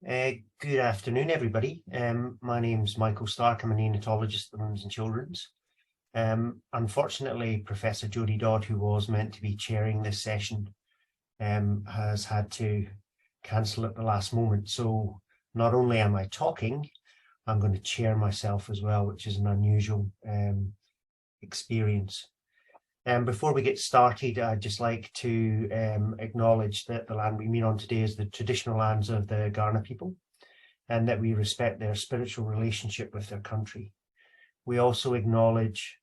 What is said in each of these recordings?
Good afternoon, everybody. My name's Michael Stark. I'm a neonatologist at the Women's and Children's. Unfortunately, Professor Jodie Dodd, who was meant to be chairing this session, has had to cancel at the last moment. So not only am I talking, I'm going to chair myself as well, which is an unusual experience. Before we get started, I'd just like to acknowledge that the land we meet on today is the traditional lands of the Kaurna people, and that we respect their spiritual relationship with their country. We also acknowledge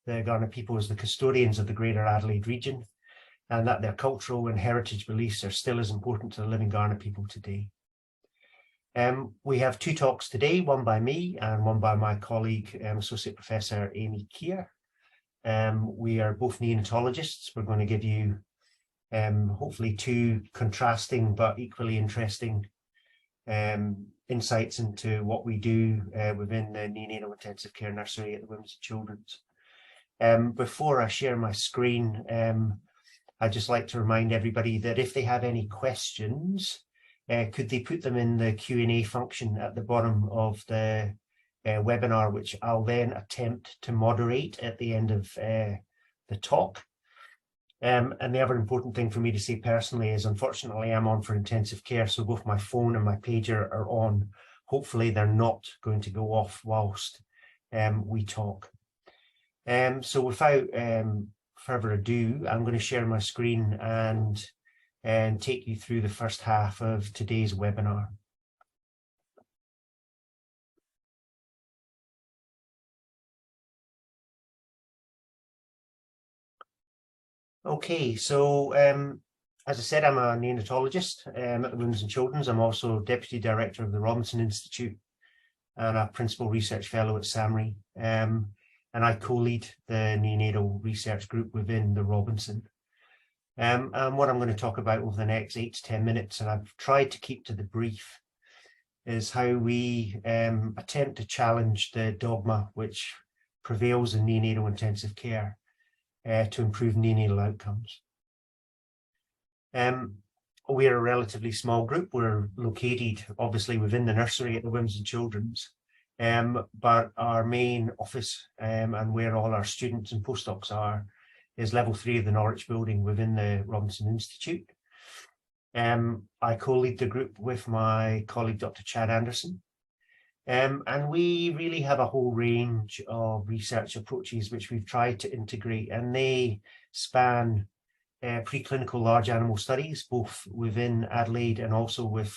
the Kaurna people as the custodians of the Greater Adelaide region, and that their cultural and heritage beliefs are still as important to the living Kaurna people today. We have two talks today, one by me and one by my colleague, Associate Professor Amy Keir. We are both neonatologists. We're going to give you hopefully two contrasting but equally interesting insights into what we do within the neonatal intensive care nursery at the Women's and Children's. Before I share my screen, I'd just like to remind everybody that if they have any questions, could they put them in the Q&A function at the bottom of the webinar, which I'll then attempt to moderate at the end of the talk. And the other important thing for me to say personally is, unfortunately, I'm on for intensive care, so both my phone and my pager are on. Hopefully they're not going to go off whilst we talk. So without further ado, I'm going to share my screen and take you through the first half of today's webinar. Okay, so as I said, I'm a neonatologist at the Women's and Children's. I'm also Deputy Director of the Robinson Institute and a Principal Research Fellow at SAMRI. And I co-lead the neonatal research group within the Robinson. And what I'm going to talk about over the next 8 to 10 minutes, and I've tried to keep to the brief, is how we attempt to challenge the dogma which prevails in neonatal intensive care to improve neonatal outcomes. We're a relatively small group. We're located obviously within the nursery at the Women's and Children's, but our main office and where all our students and postdocs are is level 3 of the Norwich building within the Robinson Institute. I co-lead the group with my colleague, Dr. Chad Anderson. And we really have a whole range of research approaches which we've tried to integrate, and they span preclinical large animal studies, both within Adelaide and also with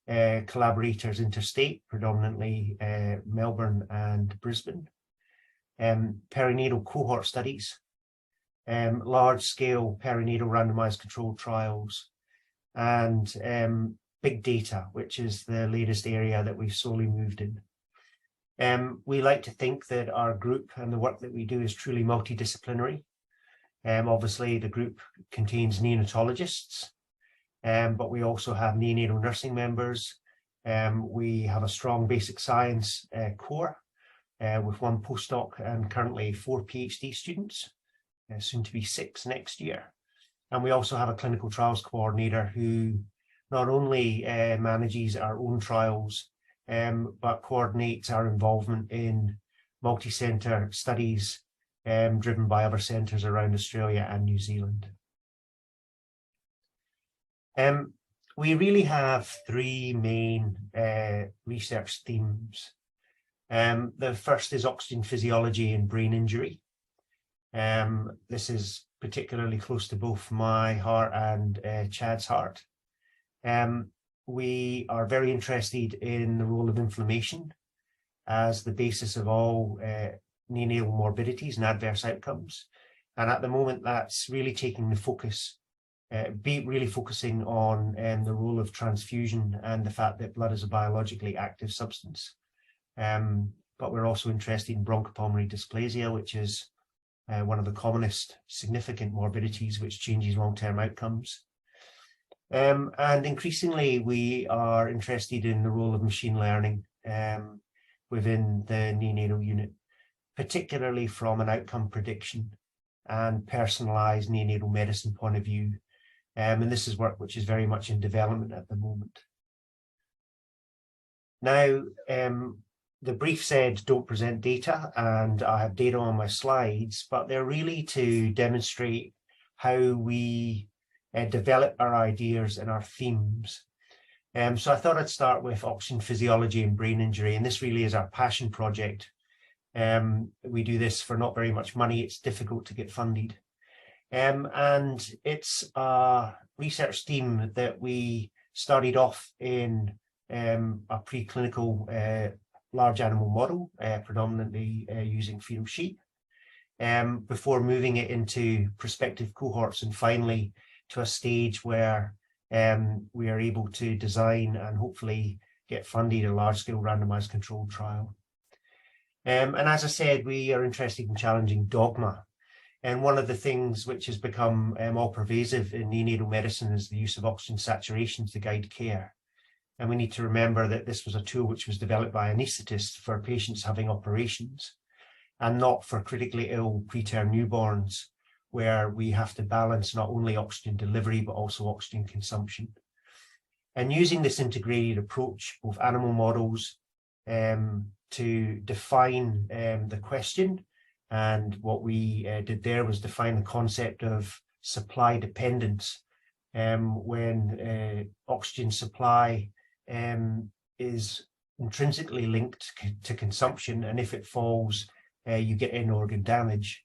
collaborators interstate, predominantly Melbourne and Brisbane, perinatal cohort studies, large-scale perinatal randomized controlled trials, and big data, which is the latest area that we've slowly moved in. We like to think that our group and the work that we do is truly multidisciplinary. Obviously, the group contains neonatologists, but we also have neonatal nursing members. We have a strong basic science core with 1 postdoc and currently 4 PhD students, soon to be 6 next year. And we also have a clinical trials coordinator who not only manages our own trials, but coordinates our involvement in multi-centre studies driven by other centres around Australia and New Zealand. We really have 3 main research themes. The first is oxygen physiology and brain injury. This is particularly close to both my heart and Chad's heart. We are very interested in the role of inflammation as the basis of all neonatal morbidities and adverse outcomes. And at the moment, that's really taking the focus, really focusing on the role of transfusion and the fact that blood is a biologically active substance. But we're also interested in bronchopulmonary dysplasia, which is one of the commonest significant morbidities which changes long-term outcomes. And increasingly, we are interested in the role of machine learning within the neonatal unit, particularly from an outcome prediction and personalised neonatal medicine point of view. And this is work which is very much in development at the moment. Now, the brief said don't present data, and I have data on my slides, but they're really to demonstrate how we develop our ideas and our themes. So I thought I'd start with oxygen physiology and brain injury, and this really is our passion project. We do this for not very much money. It's difficult to get funded. And it's a research team that we started off in a preclinical large animal model, predominantly using fetal sheep, before moving it into prospective cohorts and finally to a stage where we are able to design and hopefully get funded a large-scale randomized controlled trial. And as I said, we are interested in challenging dogma. And one of the things which has become all pervasive in neonatal medicine is the use of oxygen saturation to guide care. And we need to remember that this was a tool which was developed by anaesthetists for patients having operations and not for critically ill preterm newborns, where we have to balance not only oxygen delivery, but also oxygen consumption. And using this integrated approach, both animal models to define the question, and what we did there was define the concept of supply dependence, when oxygen supply is intrinsically linked to consumption, and if it falls, you get in-organ damage.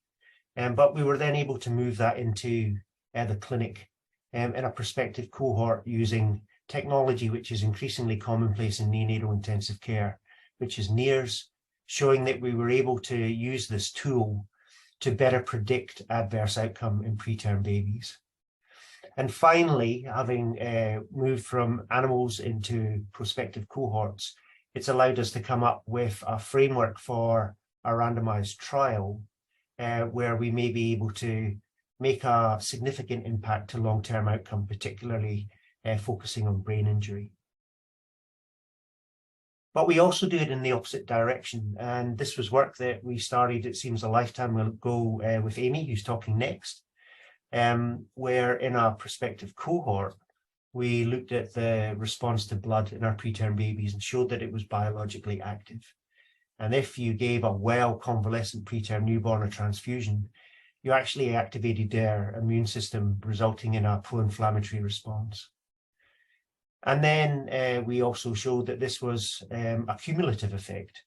But we were then able to move that into the clinic in a prospective cohort using technology which is increasingly commonplace in neonatal intensive care, which is NIRS, showing that we were able to use this tool to better predict adverse outcome in preterm babies. And finally, having moved from animals into prospective cohorts, it's allowed us to come up with a framework for a randomized trial where we may be able to make a significant impact to long-term outcome, particularly focusing on brain injury. But we also do it in the opposite direction. And this was work that we started, it seems, a lifetime ago with Amy, who's talking next, where in our prospective cohort, we looked at the response to blood in our preterm babies and showed that it was biologically active. And if you gave a well-convalescent preterm newborn a transfusion, you actually activated their immune system, resulting in a pro-inflammatory response. And then we also showed that this was a cumulative effect,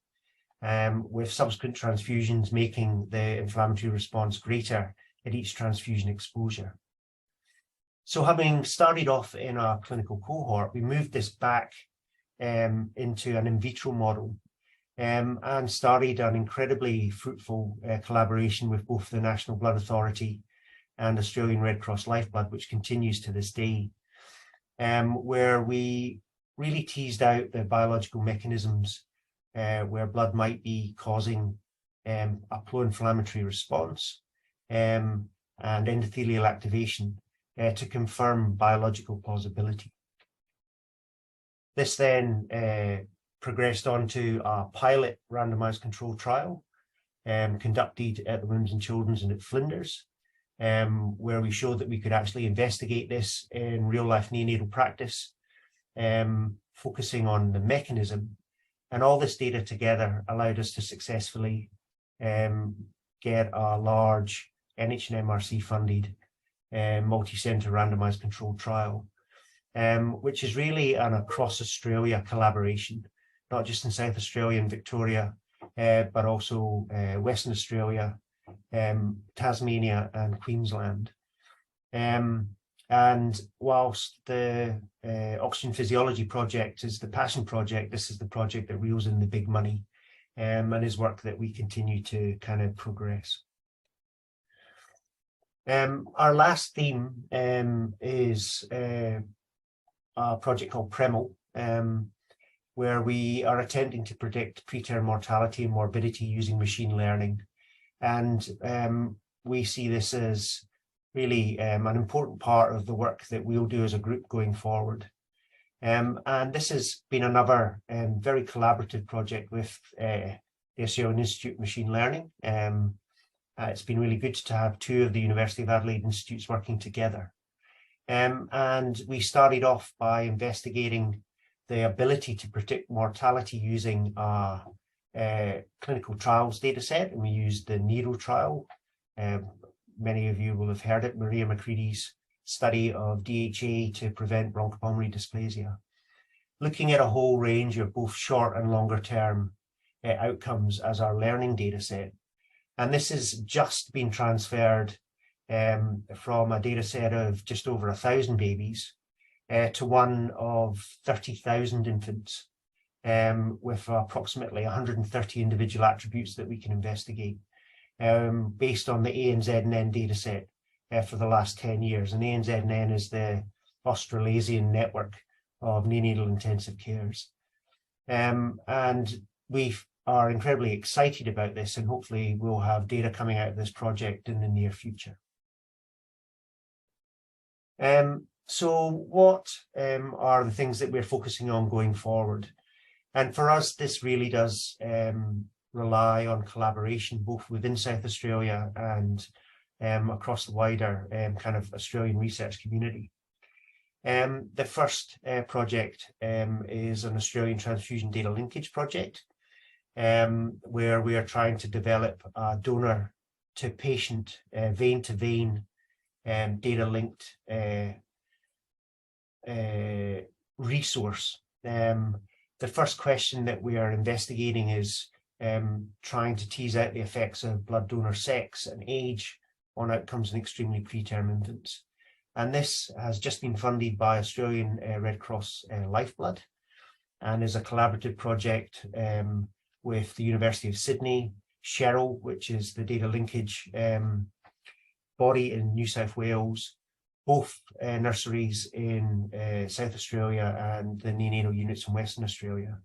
with subsequent transfusions making the inflammatory response greater at each transfusion exposure. So having started off in our clinical cohort, we moved this back into an in vitro model and started an incredibly fruitful collaboration with both the National Blood Authority and Australian Red Cross Lifeblood, which continues to this day, where we really teased out the biological mechanisms where blood might be causing a pro-inflammatory response and endothelial activation to confirm biological plausibility. This then progressed on to a pilot randomized controlled trial conducted at the Women's and Children's and at Flinders, where we showed that we could actually investigate this in real-life neonatal practice, focusing on the mechanism. And all this data together allowed us to successfully get a large NH&MRC funded multi-centre randomised controlled trial, which is really an across Australia collaboration, not just in South Australia and Victoria, but also Western Australia, Tasmania and Queensland. And whilst the oxygen physiology project is the passion project, this is the project that reels in the big money and is work that we continue to kind of progress. Our last theme is a project called PREMO, where we are attempting to predict preterm mortality and morbidity using machine learning. And we see this as really an important part of the work that we'll do as a group going forward. And this has been another very collaborative project with the Australian Institute of Machine Learning. It's been really good to have two of the University of Adelaide institutes working together. And we started off by investigating the ability to predict mortality using a clinical trials data set, and we used the NERO trial. Many of you will have heard it, Maria Macready's study of DHA to prevent bronchopulmonary dysplasia, looking at a whole range of both short and longer term outcomes as our learning data set. And this has just been transferred from a data set of just over 1,000 babies to one of 30,000 infants, with approximately 130 individual attributes that we can investigate, based on the ANZN data set for the last 10 years. And ANZN is the Australasian network of neonatal intensive cares. And we are incredibly excited about this, and hopefully we'll have data coming out of this project in the near future. So what are the things that we're focusing on going forward? And for us, this really does rely on collaboration, both within South Australia and across the wider kind of Australian research community. The first project is an Australian transfusion data linkage project, where we are trying to develop a donor to patient, vein to vein data linked resource. The first question that we are investigating is trying to tease out the effects of blood donor sex and age on outcomes in extremely preterm infants. And this has just been funded by Australian Red Cross Lifeblood, and is a collaborative project with the University of Sydney, Cheryl, which is the data linkage body in New South Wales, both nurseries in South Australia, and the neonatal units in Western Australia.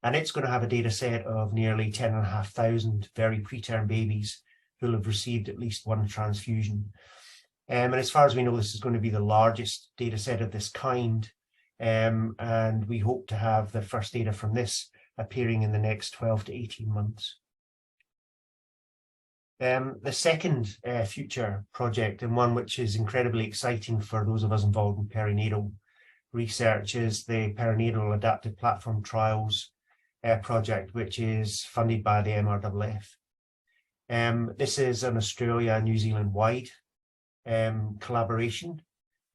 And it's going to have a data set of nearly 10,500 very preterm babies who will have received at least one transfusion. And as far as we know, this is going to be the largest data set of this kind. And we hope to have the first data from this appearing in the next 12 to 18 months. The second future project, and one which is incredibly exciting for those of us involved in perinatal research, is the Perinatal Adaptive Platform Trials project, which is funded by the MRWF. This is an Australia, New Zealand wide collaboration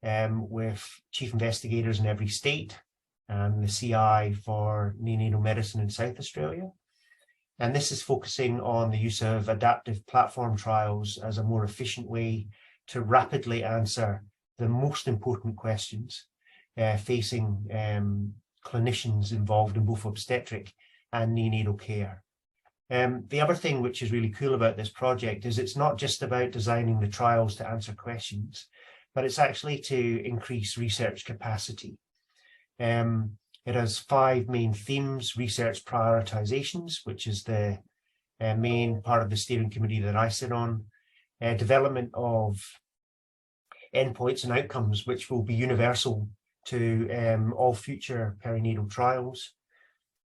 with chief investigators in every state and the CI for neonatal medicine in South Australia. And this is focusing on the use of adaptive platform trials as a more efficient way to rapidly answer the most important questions facing clinicians involved in both obstetric and neonatal care. The other thing which is really cool about this project is it's not just about designing the trials to answer questions, but it's actually to increase research capacity. It has 5 main themes: research prioritizations, which is the main part of the steering committee that I sit on, development of endpoints and outcomes, which will be universal to all future perinatal trials,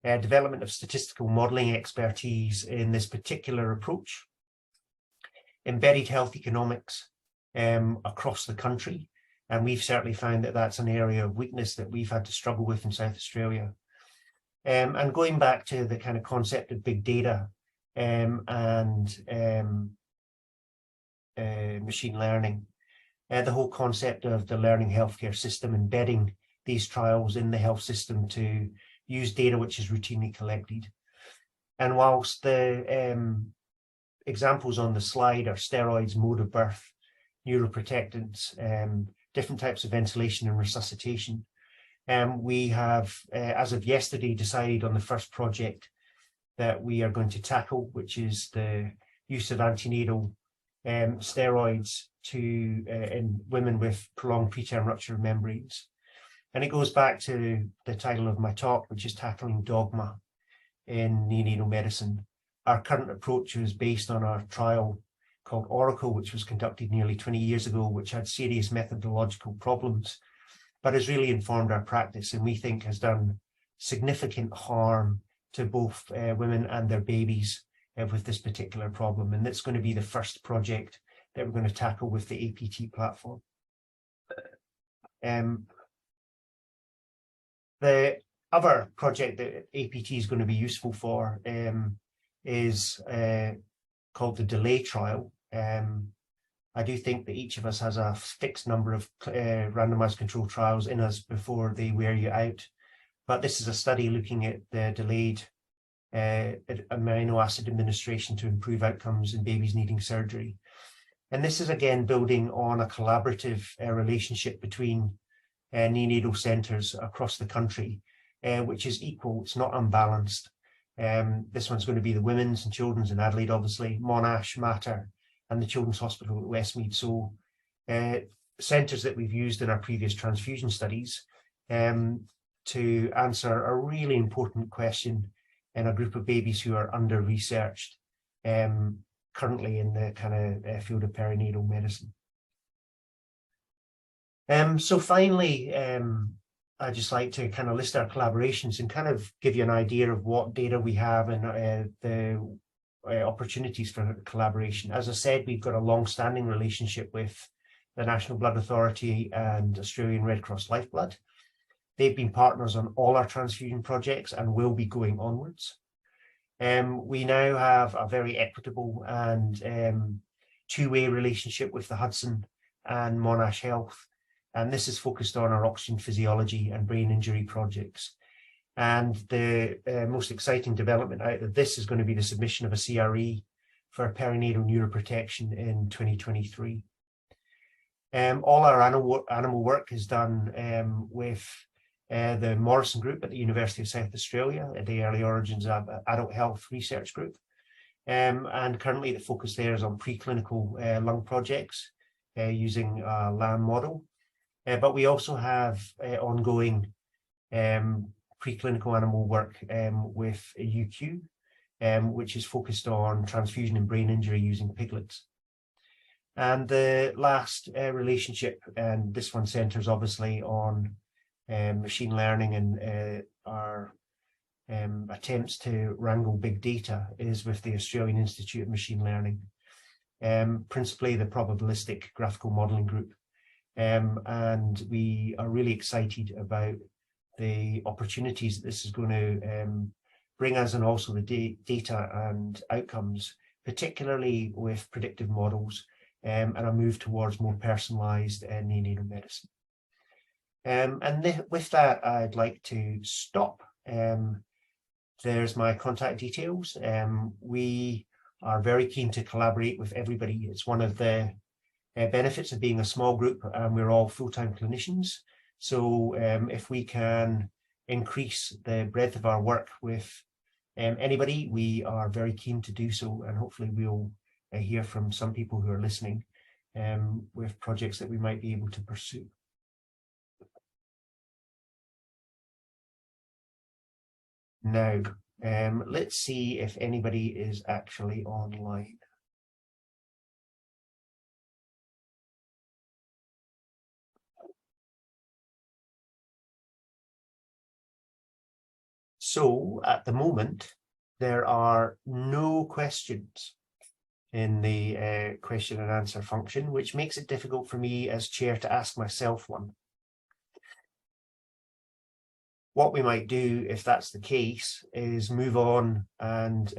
development of statistical modelling expertise in this particular approach, embedded health economics across the country. And we've certainly found that that's an area of weakness that we've had to struggle with in South Australia. And going back to the kind of concept of big data and machine learning, the whole concept of the learning healthcare system, embedding these trials in the health system to use data which is routinely collected. And whilst the examples on the slide are steroids, mode of birth, neuroprotectants, different types of ventilation and resuscitation, we have, as of yesterday, decided on the first project that we are going to tackle, which is the use of antenatal steroids in women with prolonged preterm rupture of membranes. And it goes back to the title of my talk, which is tackling dogma in neonatal medicine. Our current approach is based on our trial called Oracle, which was conducted nearly 20 years ago, which had serious methodological problems, but has really informed our practice, and we think has done significant harm to both women and their babies with this particular problem. And that's going to be the first project that we're going to tackle with the APT platform. The other project that APT is going to be useful for is called the delay trial. I do think that each of us has a fixed number of randomized controlled trials in us before they wear you out. But this is a study looking at the delayed amino acid administration to improve outcomes in babies needing surgery. And this is again building on a collaborative relationship between neonatal centres across the country, which is equal, it's not unbalanced. This one's going to be the Women's and Children's in Adelaide, obviously, Monash, Mater, and the Children's Hospital at Westmead. So centres that we've used in our previous transfusion studies to answer a really important question in a group of babies who are under-researched currently in the kind of field of perinatal medicine. So finally, I'd just like to kind of list our collaborations and kind of give you an idea of what data we have and the opportunities for collaboration. As I said, we've got a long-standing relationship with the National Blood Authority and Australian Red Cross Lifeblood. They've been partners on all our transfusion projects and will be going onwards. We now have a very equitable and two-way relationship with the Hudson and Monash Health, and this is focused on our oxygen physiology and brain injury projects. And the most exciting development out of this is going to be the submission of a CRE for perinatal neuroprotection in 2023. All our animal work is done with the Morrison Group at the University of South Australia, the Early Origins of Adult Health Research Group. And currently the focus there is on preclinical lung projects using a LAM model. But we also have ongoing preclinical animal work with UQ, which is focused on transfusion and brain injury using piglets. And the last relationship, and this one centers obviously on machine learning and our attempts to wrangle big data, is with the Australian Institute of Machine Learning, principally the probabilistic graphical modelling group. And we are really excited about the opportunities that this is going to bring us, and also the data and outcomes, particularly with predictive models and a move towards more personalised neonatal medicine. And with that, I'd like to stop. There's my contact details. We are very keen to collaborate with everybody. It's one of the benefits of being a small group, and we're all full-time clinicians. So if we can increase the breadth of our work with anybody, we are very keen to do so, and hopefully we'll hear from some people who are listening with projects that we might be able to pursue. Now, let's see if anybody is actually online. So at the moment, there are no questions in the question and answer function, which makes it difficult for me as chair to ask myself one. What we might do, if that's the case, is move on and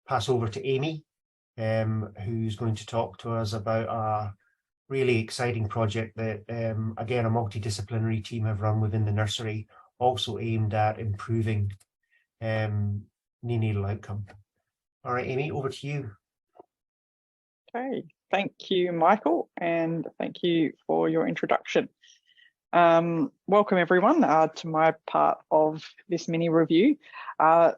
pass over to Amy, who's going to talk to us about a really exciting project that, again, a multidisciplinary team have run within the nursery, also aimed at improving neonatal outcome. All right, Amy, over to you. Okay, thank you, Michael, and thank you for your introduction. Welcome everyone to my part of this mini review.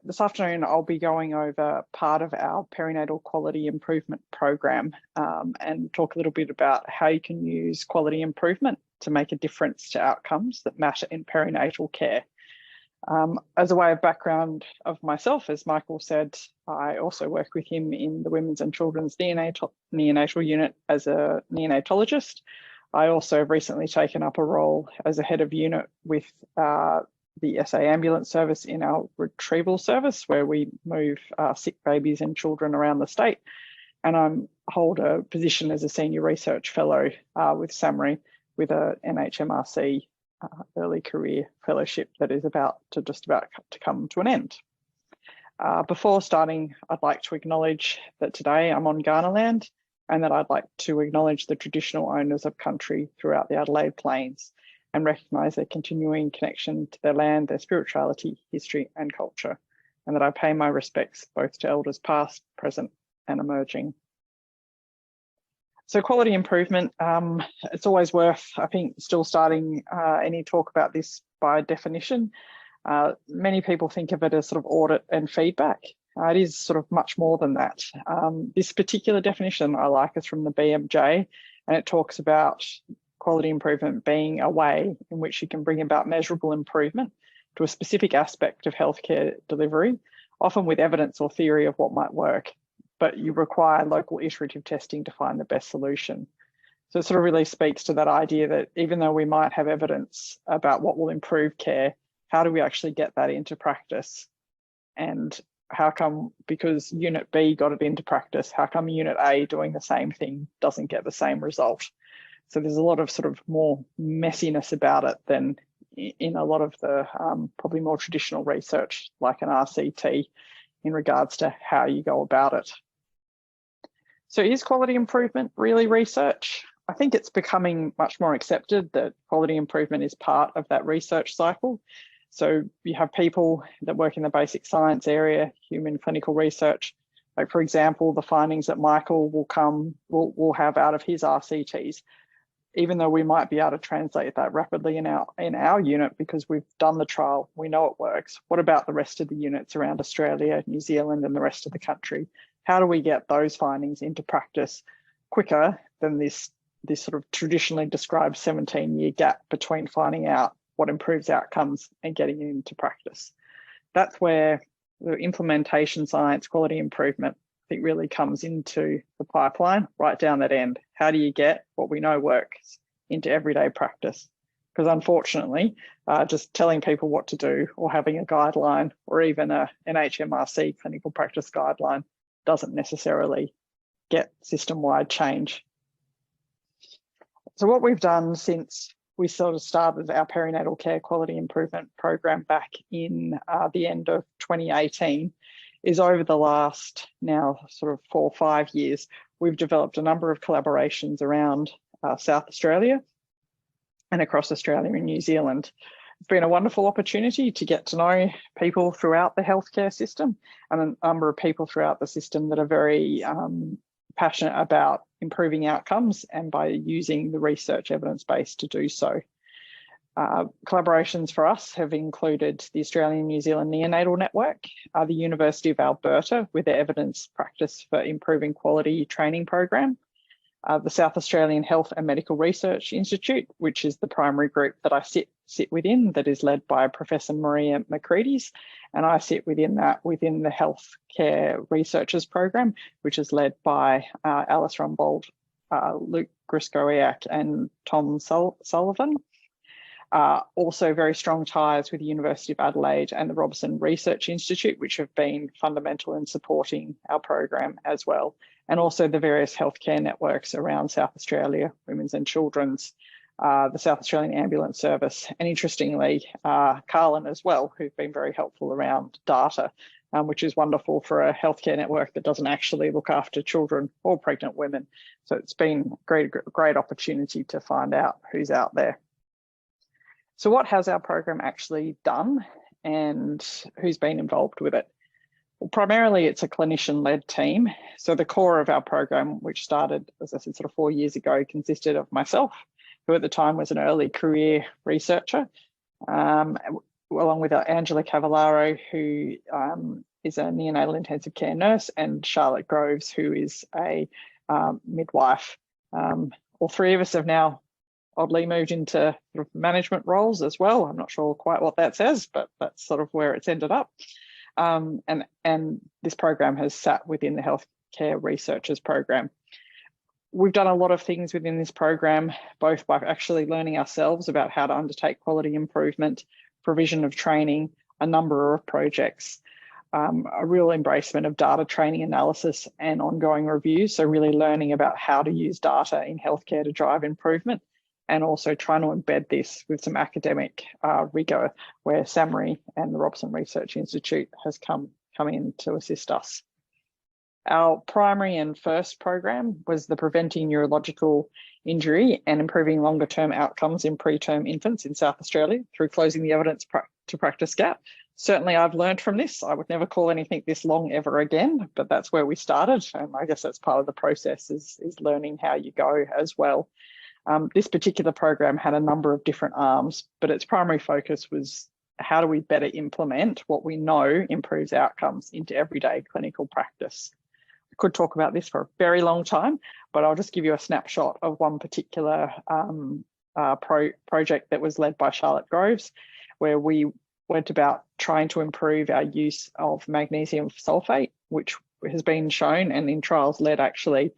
This afternoon I'll be going over part of our perinatal quality improvement program and talk a little bit about how you can use quality improvement to make a difference to outcomes that matter in perinatal care. As a way of background of myself, as Michael said, I also work with him in the Women's and Children's Neonatal Unit as a neonatologist. I also have recently taken up a role as a head of unit with the SA ambulance service in our retrieval service, where we move sick babies and children around the state. And I hold a position as a senior research fellow with SAMRI with a NHMRC early career fellowship that is just about to come to an end. Before starting, I'd like to acknowledge that today I'm on Kaurna land, and that I'd like to acknowledge the traditional owners of country throughout the Adelaide Plains and recognise their continuing connection to their land, their spirituality, history and culture, and that I pay my respects both to elders past, present and emerging. So quality improvement, it's always worth, I think, still starting any talk about this by definition. Many people think of it as sort of audit and feedback. It is sort of much more than that. This particular definition I like is from the BMJ, and it talks about quality improvement being a way in which you can bring about measurable improvement to a specific aspect of healthcare delivery, often with evidence or theory of what might work, but you require local iterative testing to find the best solution. So it sort of really speaks to that idea that even though we might have evidence about what will improve care, how do we actually get that into practice? And how come, because Unit B got it into practice, how come Unit A doing the same thing doesn't get the same result? So there's a lot of sort of more messiness about it than in a lot of the probably more traditional research like an RCT in regards to how you go about it. So is quality improvement really research? I think it's becoming much more accepted that quality improvement is part of that research cycle. So you have people that work in the basic science area, human clinical research. Like for example, the findings that Michael will have out of his RCTs, even though we might be able to translate that rapidly in our unit because we've done the trial, we know it works. What about the rest of the units around Australia, New Zealand and the rest of the country? How do we get those findings into practice quicker than this sort of traditionally described 17-year gap between finding out what improves outcomes and getting it into practice? That's where the implementation science, quality improvement, I think really comes into the pipeline right down that end. How do you get what we know works into everyday practice? Because unfortunately, just telling people what to do or having a guideline or even an HMRC clinical practice guideline doesn't necessarily get system-wide change. So what we've done since we sort of started our perinatal care quality improvement program back in the end of 2018 is over the last now sort of 4 or 5 years, we've developed a number of collaborations around South Australia and across Australia and New Zealand. It's been a wonderful opportunity to get to know people throughout the healthcare system and a number of people throughout the system that are very passionate about improving outcomes and by using the research evidence base to do so. Collaborations for us have included the Australian and New Zealand Neonatal Network, the University of Alberta with their evidence practice for improving quality training program, the South Australian Health and Medical Research Institute, which is the primary group that I sit within, that is led by Professor Maria Macreadys, and I sit within that within the Healthcare Researchers Program, which is led by Alice Rumbold, Luke Griskowiak and Tom Sullivan. Also very strong ties with the University of Adelaide and the Robertson Research Institute, which have been fundamental in supporting our program as well. And also the various healthcare networks around South Australia, Women's and Children's, the South Australian Ambulance Service, and interestingly, Carlin as well, who've been very helpful around data, which is wonderful for a healthcare network that doesn't actually look after children or pregnant women. So it's been a great opportunity to find out who's out there. So what has our program actually done and who's been involved with it? Well, primarily it's a clinician-led team. So the core of our program, which started, as I said, sort of 4 years ago, consisted of myself, who at the time was an early career researcher, along with Angela Cavallaro, who is a neonatal intensive care nurse, and Charlotte Groves, who is a midwife. All three of us have now oddly moved into sort of management roles as well. I'm not sure quite what that says, but that's sort of where it's ended up. And this program has sat within the Healthcare Researchers Program. We've done a lot of things within this program, both by actually learning ourselves about how to undertake quality improvement, provision of training, a number of projects, a real embracement of data training analysis and ongoing reviews. So really learning about how to use data in healthcare to drive improvement. and also trying to embed this with some academic rigor, where SAMRI and the Robson Research Institute has come in to assist us. Our primary and first program was the Preventing Neurological Injury and Improving Longer-Term Outcomes in Preterm Infants in South Australia through Closing the Evidence to Practice Gap. Certainly I've learned from this. I would never call anything this long ever again, but that's where we started. And I guess that's part of the process is learning how you go as well. This particular program had a number of different arms, but its primary focus was how do we better implement what we know improves outcomes into everyday clinical practice. I could talk about this for a very long time, but I'll just give you a snapshot of one particular project that was led by Charlotte Groves, where we went about trying to improve our use of magnesium sulfate, which has been shown and in trials led actually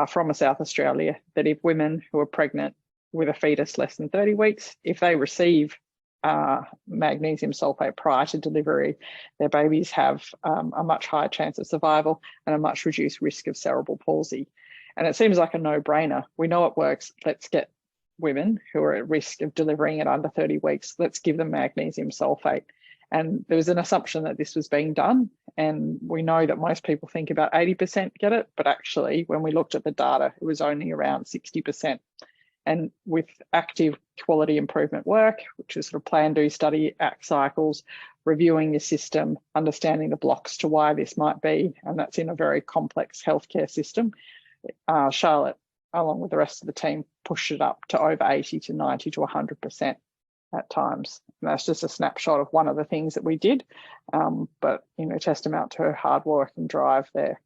from South Australia, that if women who are pregnant with a fetus less than 30 weeks, if they receive magnesium sulfate prior to delivery, their babies have a much higher chance of survival and a much reduced risk of cerebral palsy. And it seems like a no-brainer. We know it works. Let's get women who are at risk of delivering at under 30 weeks, let's give them magnesium sulfate. And there was an assumption that this was being done. And we know that most people think about 80% get it, but actually when we looked at the data, it was only around 60%. And with active quality improvement work, which is sort of plan, do, study, act cycles, reviewing the system, understanding the blocks to why this might be, and that's in a very complex healthcare system, Charlotte, along with the rest of the team, pushed it up to over 80 to 90 to 100% at times. And that's just a snapshot of one of the things that we did, but testament to her hard work and drive there.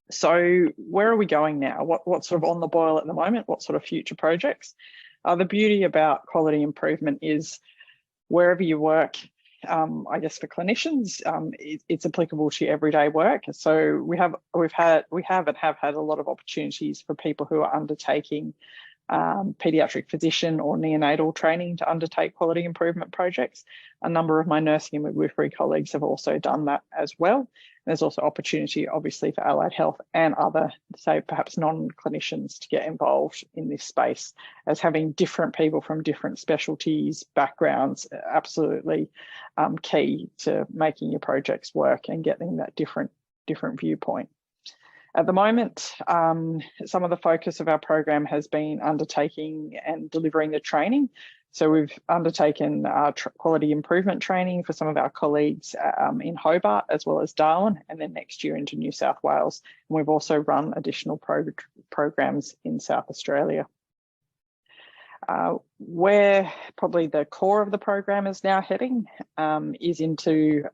So where are we going now? What's sort of on the boil at the moment? What sort of future projects? The beauty about quality improvement is wherever you work, I guess for clinicians, it's applicable to everyday work. So we have had a lot of opportunities for people who are undertaking paediatric physician or neonatal training to undertake quality improvement projects. A number of my nursing and midwifery colleagues have also done that as well. There's also opportunity, obviously, for allied health and other, say, perhaps non-clinicians to get involved in this space, as having different people from different specialties, backgrounds, absolutely key to making your projects work and getting that different viewpoint. At the moment, some of the focus of our program has been undertaking and delivering the training. So we've undertaken quality improvement training for some of our colleagues in Hobart as well as Darwin, and then next year into New South Wales. And we've also run additional programs in South Australia. Where probably the core of the program is now heading is into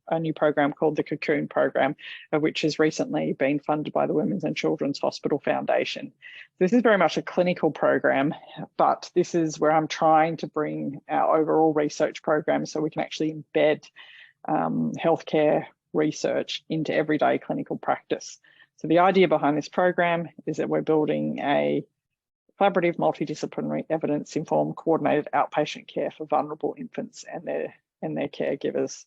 a new program called the Cocoon program, which has recently been funded by the Women's and Children's Hospital Foundation. This is very much a clinical program, but this is where I'm trying to bring our overall research program so we can actually embed healthcare research into everyday clinical practice. So the idea behind this program is that we're building a collaborative, multidisciplinary, evidence-informed, coordinated outpatient care for vulnerable infants and their caregivers.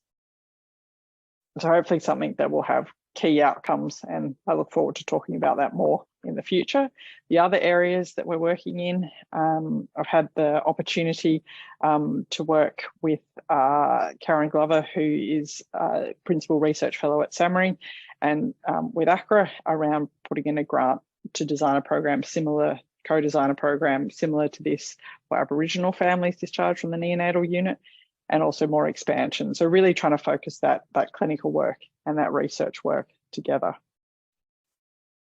So hopefully something that will have key outcomes, and I look forward to talking about that more in the future. The other areas that we're working in, I've had the opportunity to work with Karen Glover, who is Principal Research Fellow at SAMRI, and with ACRA around putting in a grant to design a program similar, co-design a program similar to this for Aboriginal families discharged from the neonatal unit, and also more expansion. So really trying to focus that clinical work and that research work together.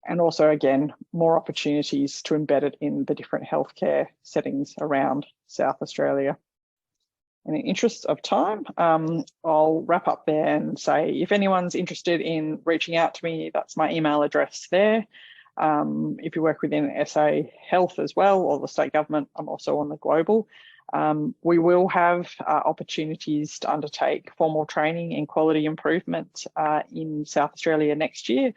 And also, again, more opportunities to embed it in the different healthcare settings around South Australia. In the interest of time, I'll wrap up there and say, if anyone's interested in reaching out to me, that's my email address there. If you work within SA Health as well, or the state government, I'm also on the global. We will have opportunities to undertake formal training in quality improvement in South Australia next year.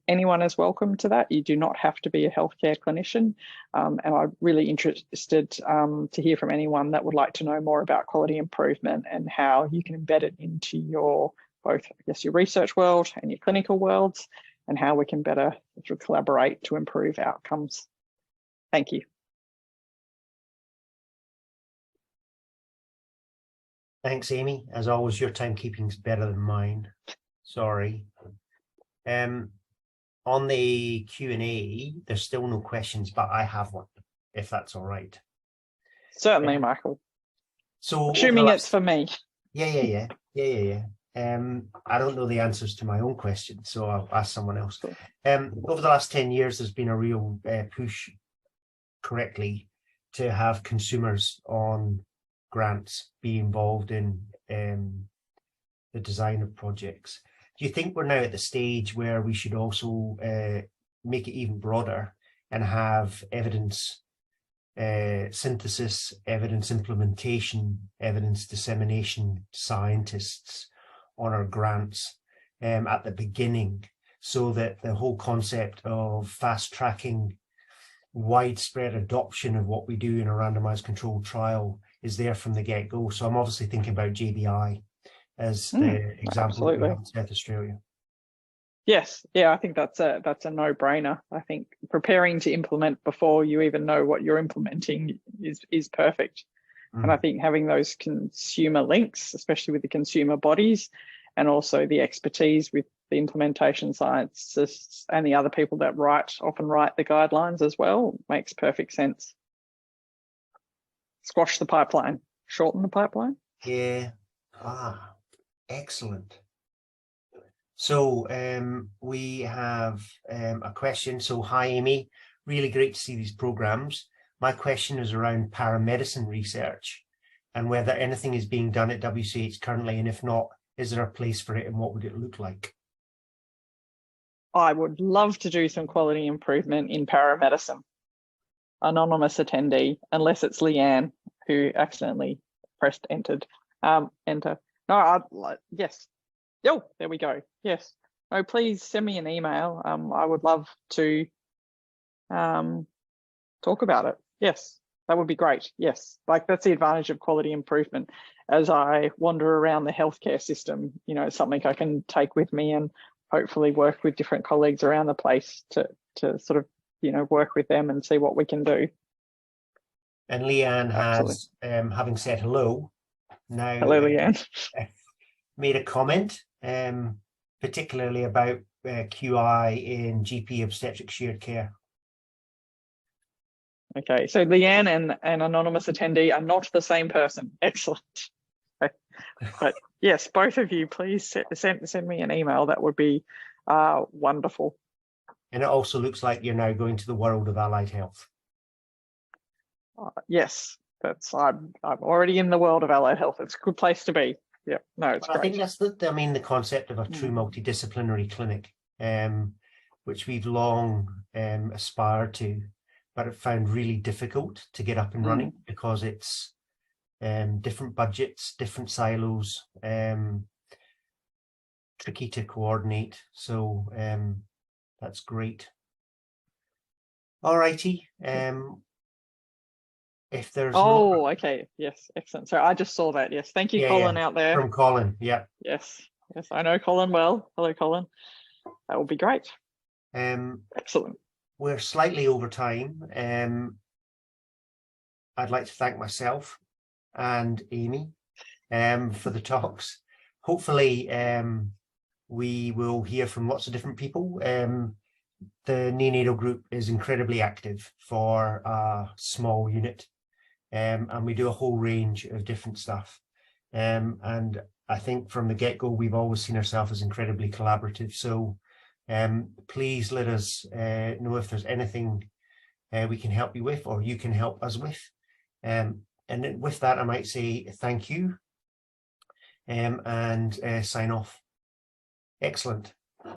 Anyone is welcome to that. You do not have to be a healthcare clinician. And I'm really interested to hear from anyone that would like to know more about quality improvement and how you can embed it into your, both, I guess, your research world and your clinical worlds, and how we can better collaborate to improve outcomes. Thank you. Thanks, Amy. As always, your timekeeping is better than mine. Sorry. On the Q&A, there's still no questions, but I have one, if that's all right. Certainly, Michael. So assuming it's for me. Yeah. I don't know the answers to my own question, so I'll ask someone else. Cool. Over the last 10 years, there's been a real push correctly to have consumers on grants be involved in the design of projects. Do you think we're now at the stage where we should also make it even broader and have evidence synthesis, evidence implementation, evidence dissemination scientists on our grants at the beginning, so that the whole concept of fast tracking widespread adoption of what we do in a randomized controlled trial is there from the get-go? So I'm obviously thinking about JBI as the example that we have in South Australia. Yes, yeah, I think that's a no-brainer. I think preparing to implement before you even know what you're implementing is perfect. And I think having those consumer links, especially with the consumer bodies, and also the expertise with the implementation scientists and the other people that often write the guidelines as well, makes perfect sense. Squash the pipeline, shorten the pipeline. Yeah, excellent. So we have a question. So hi, Amy, really great to see these programs. My question is around paramedicine research and whether anything is being done at WCH currently, and if not, is there a place for it and what would it look like? I would love to do some quality improvement in paramedicine. Anonymous attendee, unless it's Leanne who accidentally pressed enter. No, yes. Oh, there we go. Yes. Oh, please send me an email. I would love to talk about it. Yes, that would be great. Yes, like that's the advantage of quality improvement. As I wander around the healthcare system, you know, something I can take with me and hopefully work with different colleagues around the place to sort of, you know, work with them and see what we can do. And Leanne has, having said hello, now hello, Leanne. made a comment, particularly about QI in GP obstetric shared care. Okay, so Leanne and an anonymous attendee are not the same person. Excellent. But yes, both of you, please send me an email. That would be wonderful. And it also looks like you're now going to the world of allied health. Yes, I'm already in the world of allied health. It's a good place to be. Yeah, no, it's great. I think that's the concept of a true multidisciplinary clinic, which we've long aspired to, but have found really difficult to get up and running because it's different budgets, different silos, tricky to coordinate. So that's great. All righty. If there's okay, yes, excellent. So I just saw that. Yes, thank you, Colin, out there. From Colin, yeah. Yes, I know Colin well. Hello, Colin. That would be great. Excellent. We're slightly over time. I'd like to thank myself and Amy for the talks. Hopefully, we will hear from lots of different people. The neonatal group is incredibly active for a small unit. And we do a whole range of different stuff. And I think from the get-go, we've always seen ourselves as incredibly collaborative. So please let us know if there's anything we can help you with or you can help us with. And with that, I might say thank you and sign off. Excellent.